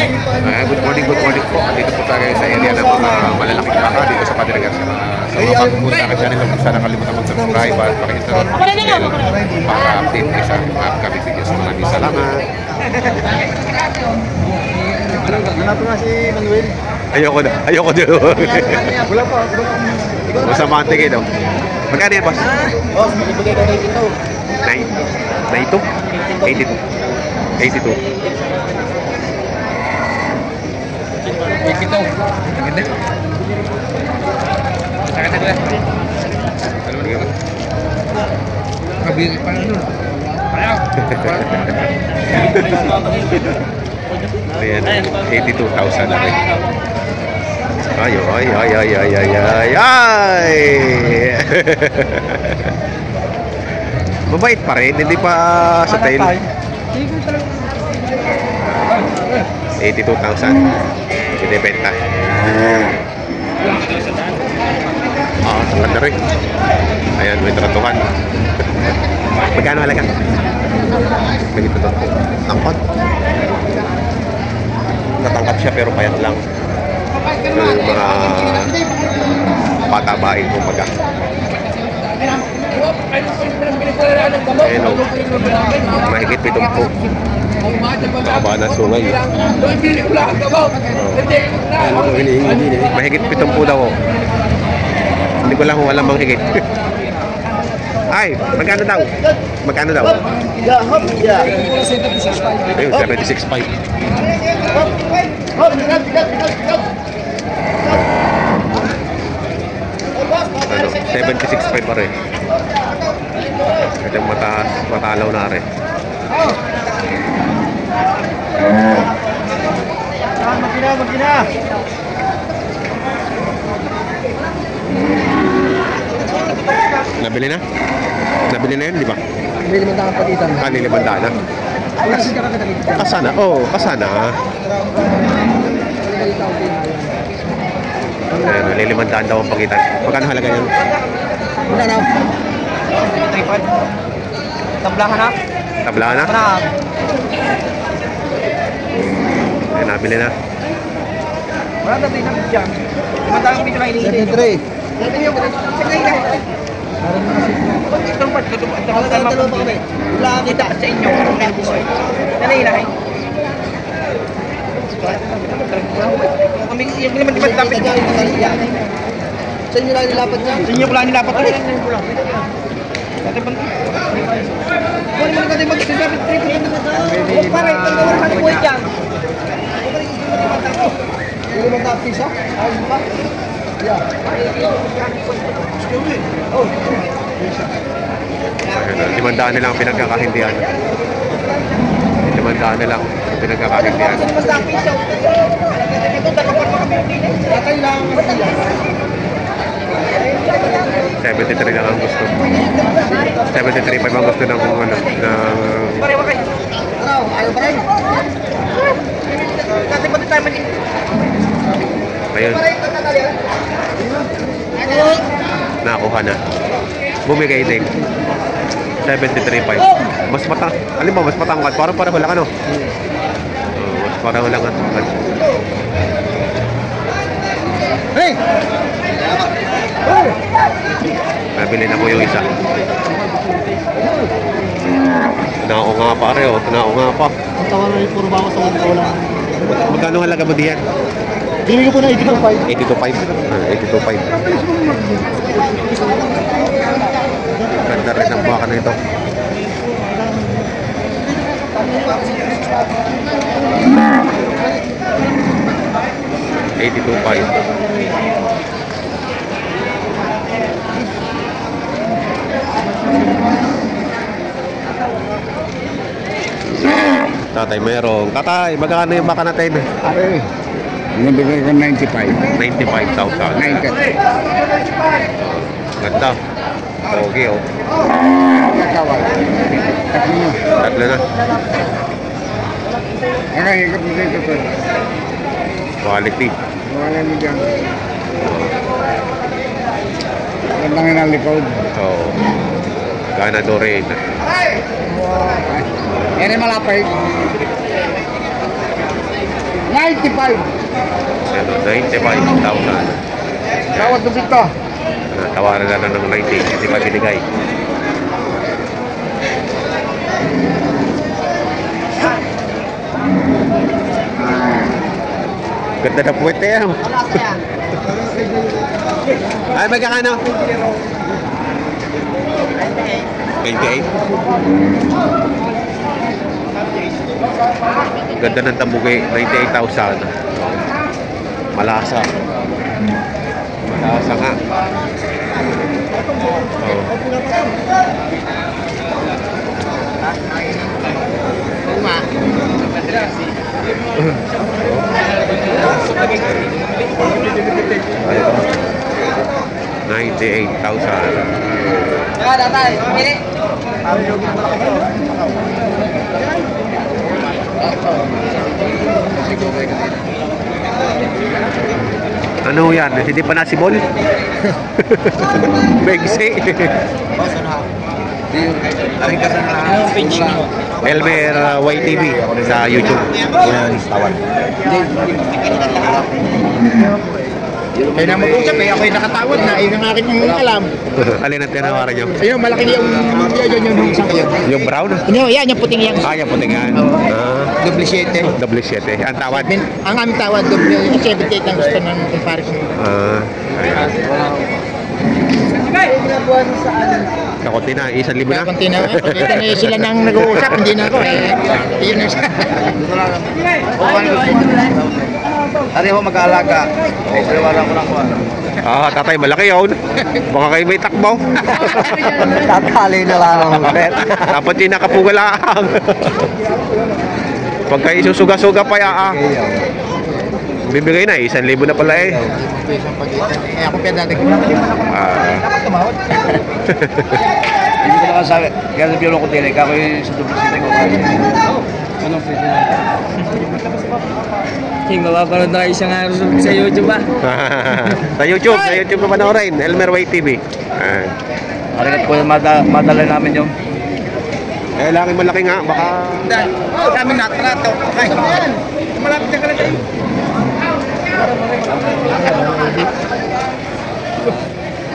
Good morning po. Dito po tayo sa area ng mga malalaking baka dito sa Padre Garcia. Sa mga pagpunta ka channel, huwag sana kalimutan mag-subscribe at pakita para update kayo sa mga upcoming videos. Maraming salamat. Hanap nga si Manuel. Ayoko na. Wala pa. Masama ang tingin, no? Magkano yan, boss? Boss, ibigay na rin ito. 82. 82. Ito. Ganda. Sakit na. Ano ba? Kabili pa nun. Ayan, 82,000 na rin. Ay. Mabait pa rin, hindi pa sa tail. 82,000. Binibenta. Tangkad na rin. Ayan, may tratuhan. Magkano halaga? Ganito to. Tangkad. Natangkad siya pero payat lang. Yung mga patabain kumbaga. Ayan o. Mahigit 70. Nakaba na sungay. Mahigit 70 daw. Hindi ko lang kung alam ang higit. Ay, magkano daw? Ayun, 76.5. 76.5 pa rin. Ito matalaw na rin. Magkina. Nabili na yun, di ba? May 500 patitan. Kanina 500 na. Kasana. Ayan, 500 daw ang pagitan. Magkano halaga yan? Wala na. Tablahan na. Ayan, nabili na. Wala na din ang jam. Matang pito na iniinit. 73. Itong pat tama po kami. Wala kita sa inyo. Nanay. Kami yung naman di ba tapos sa inyo lang nilapat niya. Sa inyo ko lang nilapat ulit. Dati bang wala naman natin magsasabit trip dito. Huwag pare, tanggawan sa buhay dyan. Hindi mo tapos ha? Ayun pa? Yeah. Oh. Ayan, 500 na lang ang pinagkakahindihan. 500 na lang ang pinagkakahindihan. 73 lang ang gusto. 73 pa ang gusto ng Parewa kayo. Ayaw pa rin. Kasi pati tayo mali. Ayun. Nakuha na. Bumigay din. 73.5. Mas matangkad. Parang lang ano? Mas pareho lang ang tangkad. Hey! Nabili na ko yung isa. Naunga pa rin, naunga pa. Ang tawa na yung puro bawas sa mga wala. Magkano halaga mo diyan? Bili ko po na 82.5. 82.5. Ganda rin ang baka na ito. Tatay, mayroong. Tatay, magkano yung baka natin? Ay, nabigay ko 95. 95,000. 90. Ganda. Okay, oh. Nakawal. Tatlo na. Okay, ikot mo dito po. Quality. Wala mo dyan. Gandang ng likod. Oo. Ganado rin. Yan ay malapay. 95. Ano, 95,000. Tawad na dito. Tawaran na ng 90, hindi pa binigay. Ganda na puwete yan. Ay, magkakano? 28. Ganda ng tambugi, 98,000. Malasa. Malasa nga. Oh. Ayun. 98,000. Ano yan? Hindi pa nasibol? Begsi. Elmer YTV sa YouTube. Tawan. Kaya na mag-usap eh, ako'y nakatawad na, yun ang aking alam. Alin ang tinawaran nyo? Ayun, malaki yung isang yun. Yung brown? Ano, yan, yung puting yan. Ah, yung puting yan. Double 7. Double 7. Ang tawad? Ang aming tawad, double 78 ang gusto ng comparison. Ayan. Sa konti na, 1,000 na? Konti na, pagkita na sila nang nag-uusap, hindi na ako eh. Yun ang Ari ho mag-aalaga. Wala ko lang ko. Tatay, malaki yun. Baka kayo may takbo. Tatali na lang ang bet. Dapat yung nakapugalaang. Pag kayo susuga-suga pa bibigay na, 1,000 na pala eh. Eh, ako kaya dati ko. Hindi ko naman sabi. Kaya nabiyo ko din. Kaya ko yung sa double city ko. Anong pwede na? Ting, mapapanood na kayo isang araw sa YouTube ba? Sa YouTube na panoorin. Elmer YTV. Arigat po madala namin yung. Langit malaki nga, baka... Kami natrato. Ay, malapit na ka na tayo.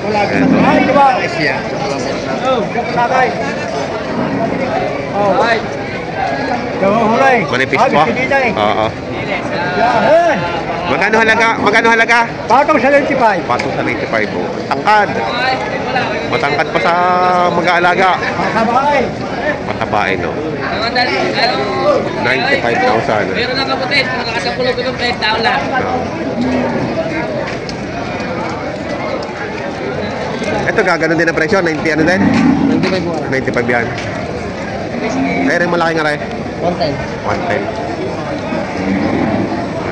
Wala ka na. Ay, diba? Siya. Oh, ay. Manipis po? Oo. Magkano halaga? Patong sa 95. Patong sa 95 po. Tangkad. Matangkad pa sa mag-aalaga. Matabain, no? 95,000. Meron na kaputi, nakakasapulog ko ng 5,000 lang. Ito, gaganon din ang presyo. 90 ano din? 95 yan. Kaya rin malaki nga rin. 110. 110.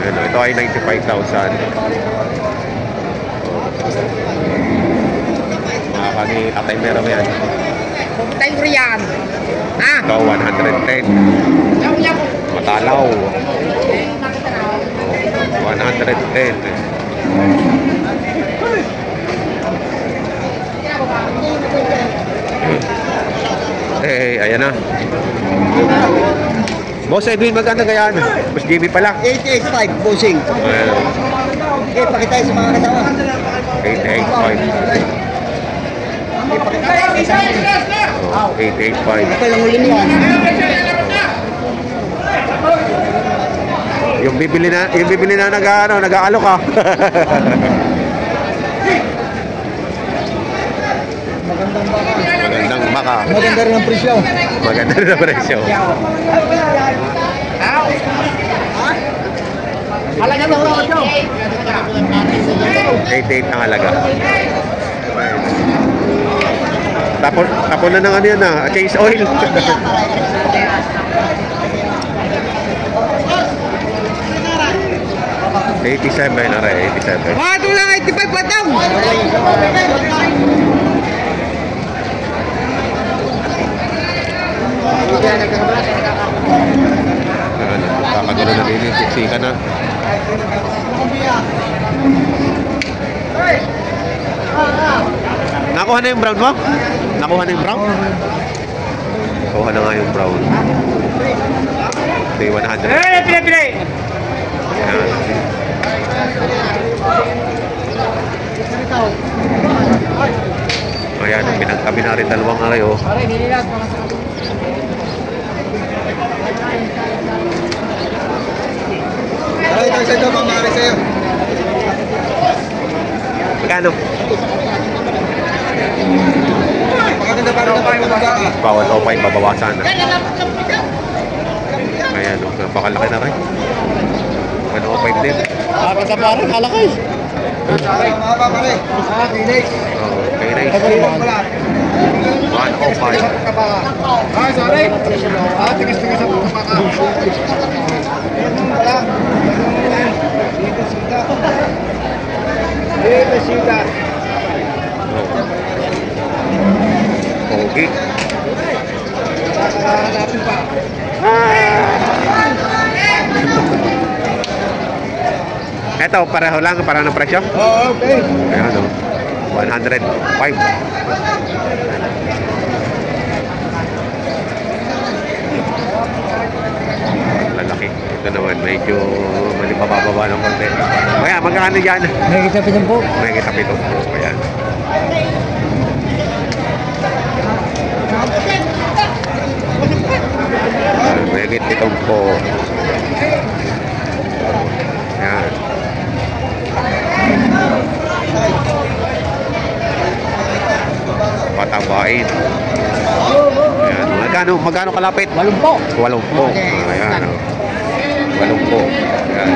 Ayan, ito ay 95,000. Mga ni Tatay Meron yan. Tayo ko yan. Ito, 110. Matalaw. 110. Ayan na. Boss Edwin, magkano kaya? Boss JB pala. 885 bossing. Ayan. Okay, pakita sa mga kasama. 885. 885. Ito lang ulit niya. Yung bibili na nag-aalok ka. Magandang baka. Maganda rin ang presyo. Maganda rin ang presyo. Halaga na ako siya. 88 ang halaga. Tapon na ng ano yan chase oil. $87 na rin, 87. Ito lang 85 patang. Kakagano na rin yung siksika na. Nakuha na yung brown mo? Nakuha na yung brown? Nakuha na nga yung brown. Ito yung 100. Pili. Pare, nililat. Pare, ito, mamari sa'yo. Magkano? Maganda para na tayo magkaka. Bawal o pa yung babawasan na. Ayan, napakalaki na rin. 105 din. Sa pare, malaki. Mahaba pare. Kinig. Oo, kaya na 105. Sorry. Tigis-tigis ang kapaka. Wala. Dito sida. Okay. Hanapin pa. Ito, pareho lang, parang ng presyo. Oh, okay. Ayan, 105. Lalaki. Ito naman, medyo malipababa ng konti. Kaya, magkano dyan? May kita pinang po. May kita pito. Ayan. May kita po. Ayan. Patabain. Ayan. Magkano kalapit? 8 po. 80. Ayan. 80. Ayan.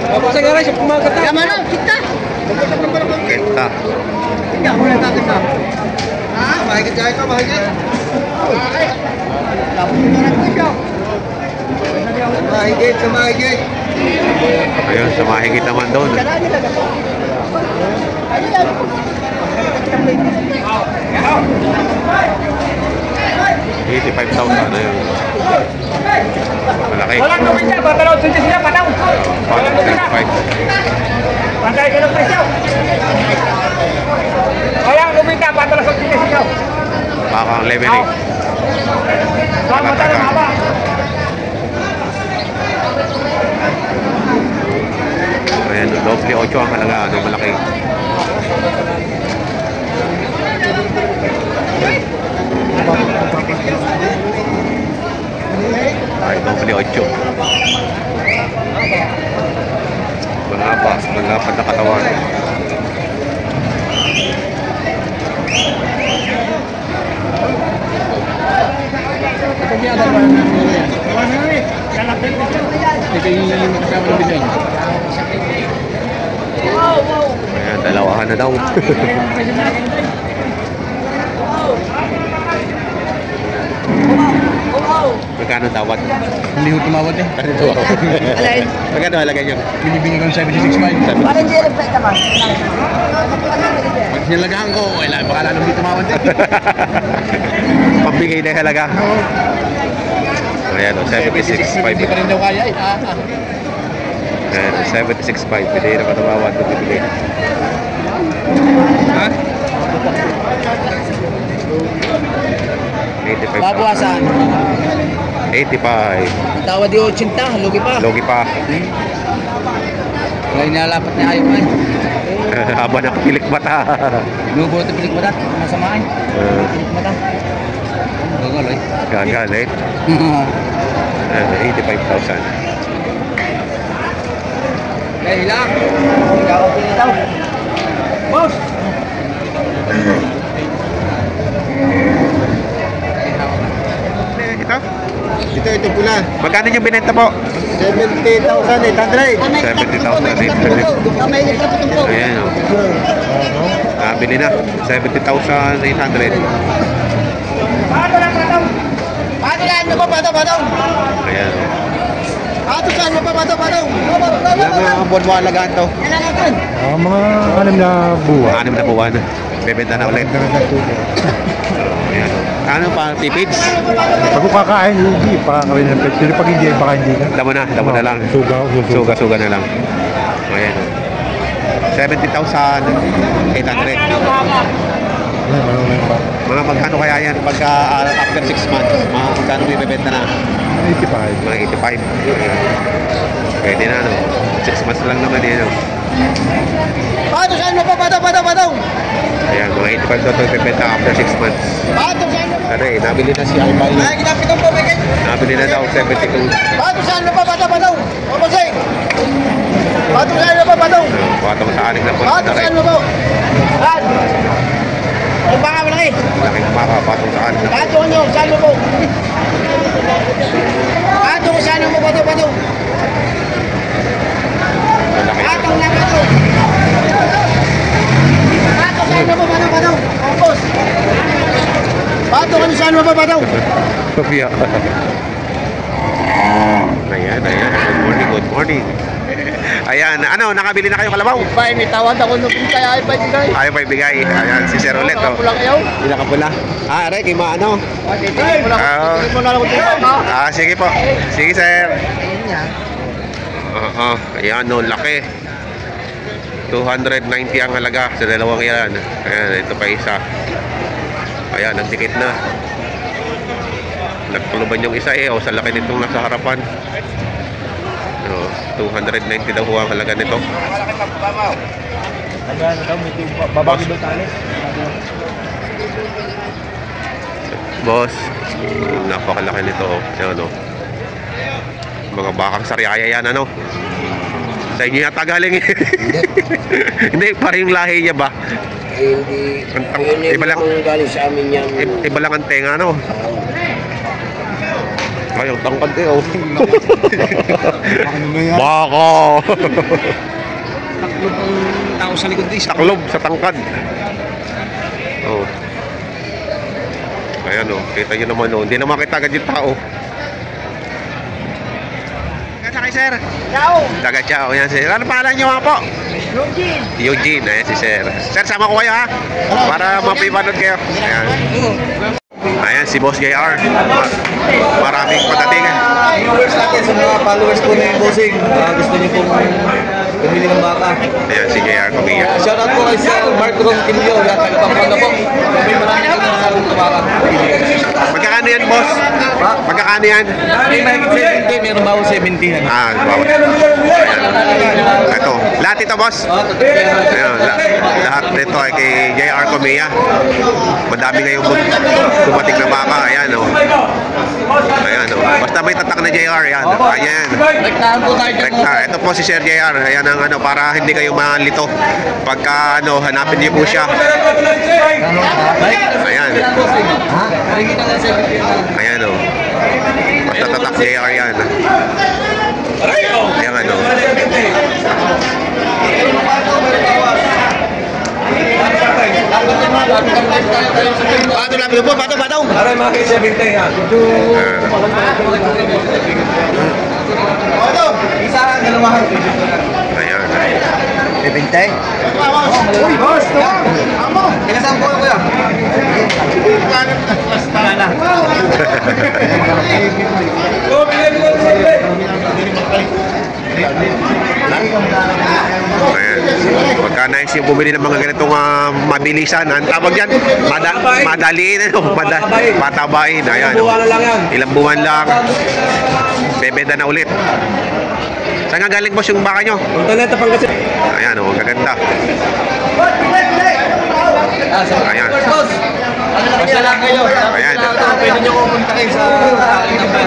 Ako sa garage, pumagat na. Yaman na, kita. Kita. Hindi, wala natin na. Ha? Mahigit kaya ka, mahigit. Mahigit, sa mahigit. Ayun, sa mahigit naman doon. 85,000 na yun. Malaki. Walang gawin niya, patalaw sa siya, pataw. Walang 65. Pantay ka ng presyo. Walang gawin niya, patalaw sa siya. Baka ang level eh. Saan mo tayo, haba? Ayan, doble 8 ang halaga. Ano, malaki. Ay, doble 8. Malapad na katawan. Ayan, dalawahan na daw. Magkano tawad? Hindi ko tumawad eh. Ano tawad? Magkano halaga nyo? Binibigyan ko ng 76.5. Parang hindi rin pwede naman. Pag sinilagahan ko, baka lalong di tumawad eh. Pambigay na halaga. Ayan o, 76.5. Hindi pa rin daw kaya eh. Ayan, 76.5. Hindi na katumawad. Bibigay. Ha? 85. Babawasan. 85. Tawad yung 80, lugi pa. Logi pa. Wala inalapat niya ayaw man. Haba ng pilik mata. Lubo ito pilik mata. Masamain. Pilik mata. Gagaloy. Gagalit. 85,000. Kaya lang. Ikaw ang pinitaw. Boss! Ito. Ito pula. Magkano yung binenta po? 70,800. 70,000. Kamay nila po ito. Ayan o. Bili na. 70,800. Paano lang, Patong? Paano lang? Ano pa, Patong? Ayan o. Paano saan mo pa, Patong? Ilang mga buwan mo alagaan to? Yan lang natin. Mga 6 na buwan. 6 na buwan. Bebenta na ulit. Ayan. Ano pa? Tipids? Pag kakain, hindi. Pakakawin ng pet. Pero pag hindi, baka hindi na. Damo na lang. Suga na lang. Ayan o. 70,800. Mga magkano kaya yan pagka after 6 months? Mga magkano may bebenta na? 85. Mga 85. Ayan. Pwede na, no? 6 months lang naman yan, no? Paano saan mo pa, Patong? Ayan, mga 85 daw ito bibenta after 6 months. Ano eh, nabili na si Albay. Ay, kinapit ang tubig eh. Nabili na daw 72. Bato saan na pa, bata. Mabasay. Bato saan na pa, bata. Patong sa anik na po. Bato saan na pa. Saan? Ang baka mo lang eh. Laking baka, patong sa anik na po. Bato nyo, saan mo po? Bato ko saan mo, bato. Malaki. Bato na bato. Bato saan mo, bato. Kapos. Bato ka nyo saan mo, bato. Pabia. Ayan. Good morning. Ayan, ano, nakabili na kayo kalabaw? Bay, may tawad ako nung kaya ay bigay. Ayaw pa ibigay. Ayan, si Sir ulit. Oh. Pulang ayaw. Hindi na kapula. Aray, kay maano? Tingin mo na lang kung tingin Sige po. Sige, Sir. Ayan, no, laki. 290 ang halaga sa dalawang yan. Ayan, ito pa isa. Ayan, nagdikit na. Nagtuluban yung isa eh. O, sa laki nitong nasa harapan. 290 daw ang halaga nito. Boss, napakalaki nito. Ayan, mga bakang sariaya yan, ano? Sa inyo yata galing eh. Hindi, parang yung lahi niya ba? Hindi. Iba lang, galing sa amin yan. iba lang ang tenga, no? Ay, ang tangkad eh, oh. Baka! Taklob ang tao sa likod din. Taklob sa tangkad. Oh. Ayan, oh. Kita nyo naman, oh. Hindi na makita agad yung tao. Kaya kay Sir. Ciao. Daga ciao. Yan, Sir. Ano pangalan nyo mga po? Eugene. Ayan si Sir. Sir, sama ko kayo ha. Para mapipanood kayo. Ayan. Ayan si Boss JR. Maraming padating eh. Viewers natin sa mga followers po na yung bossing. Gusto niyo pong bumili ng baka. Ayan si JR Comilla. Shoutout po kay Sir Mark Ronquillo. Yan, taga-Pampanga po. Kami maraming kami sa baka. Magkakano yan, Boss? Magkakano yan? May mahigit 70, meron ba ako 70? Bawat. Ayan. Ito. Lahat ito, Boss. Ayan, lahat nito ay kay JR Comilla. Madami ngayong dumating na baka. Ayan, oh. Ayan, oh. Basta may tatak na JR. Ayan. Ayan. Rektahan po tayo dyan. Rekta. Ito po si Sir JR. Ayan ang ano, para hindi kayo malito. Pagka ano, hanapin niyo po siya. Ayan. Ayan, oh. Basta tatak JR yan. Ayan, ano. Bato lang po, bato. Aray, mga kay 70 yan. Bato, isa, dalawahan. Ayan. 70? Uy, boss! Amo! Tinasaan po kuya. Ayan. Pagka nice yung bumili ng mga ganitong mabilisan, ang tawag yan, madaliin, ano? Patabain. Ayan. Buwan na lang yan. Ilang buwan lang. Bebeda na ulit. Saan nga galing, boss, yung baka nyo? Punta pang kasi. Ayan, oh, gaganda. Ayan. Boss! Basta lang kayo. Ayan. Pwede nyo kumuntakin sa aking number.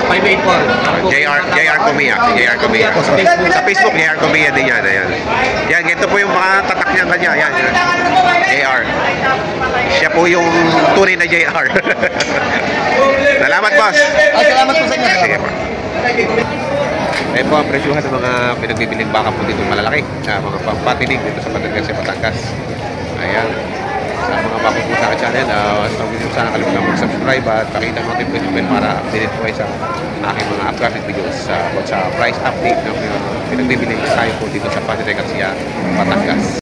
0939-550-584. JR Comilla. JR Comilla. Sa Facebook, JR Comilla din yan. Ayan. Yan, ganito po yung mga tatak niya kanya. Ayan. JR. Siya po yung tunay na JR. Salamat, boss. Salamat po sa inyo. Sige po. Ayan po ang presyuhan ng mga pinagbibiling baka po dito malalaki. Mga pampatinig dito sa Batangas. Ayan. Sa mga bago po sa aking channel, huwag niyo sana kalimutan mag-subscribe at pakita ang notification bell para updated po kayo sa aking mga upcoming videos about sa price update ng pinagbibiling tayo po dito sa Padre Garcia, Batangas.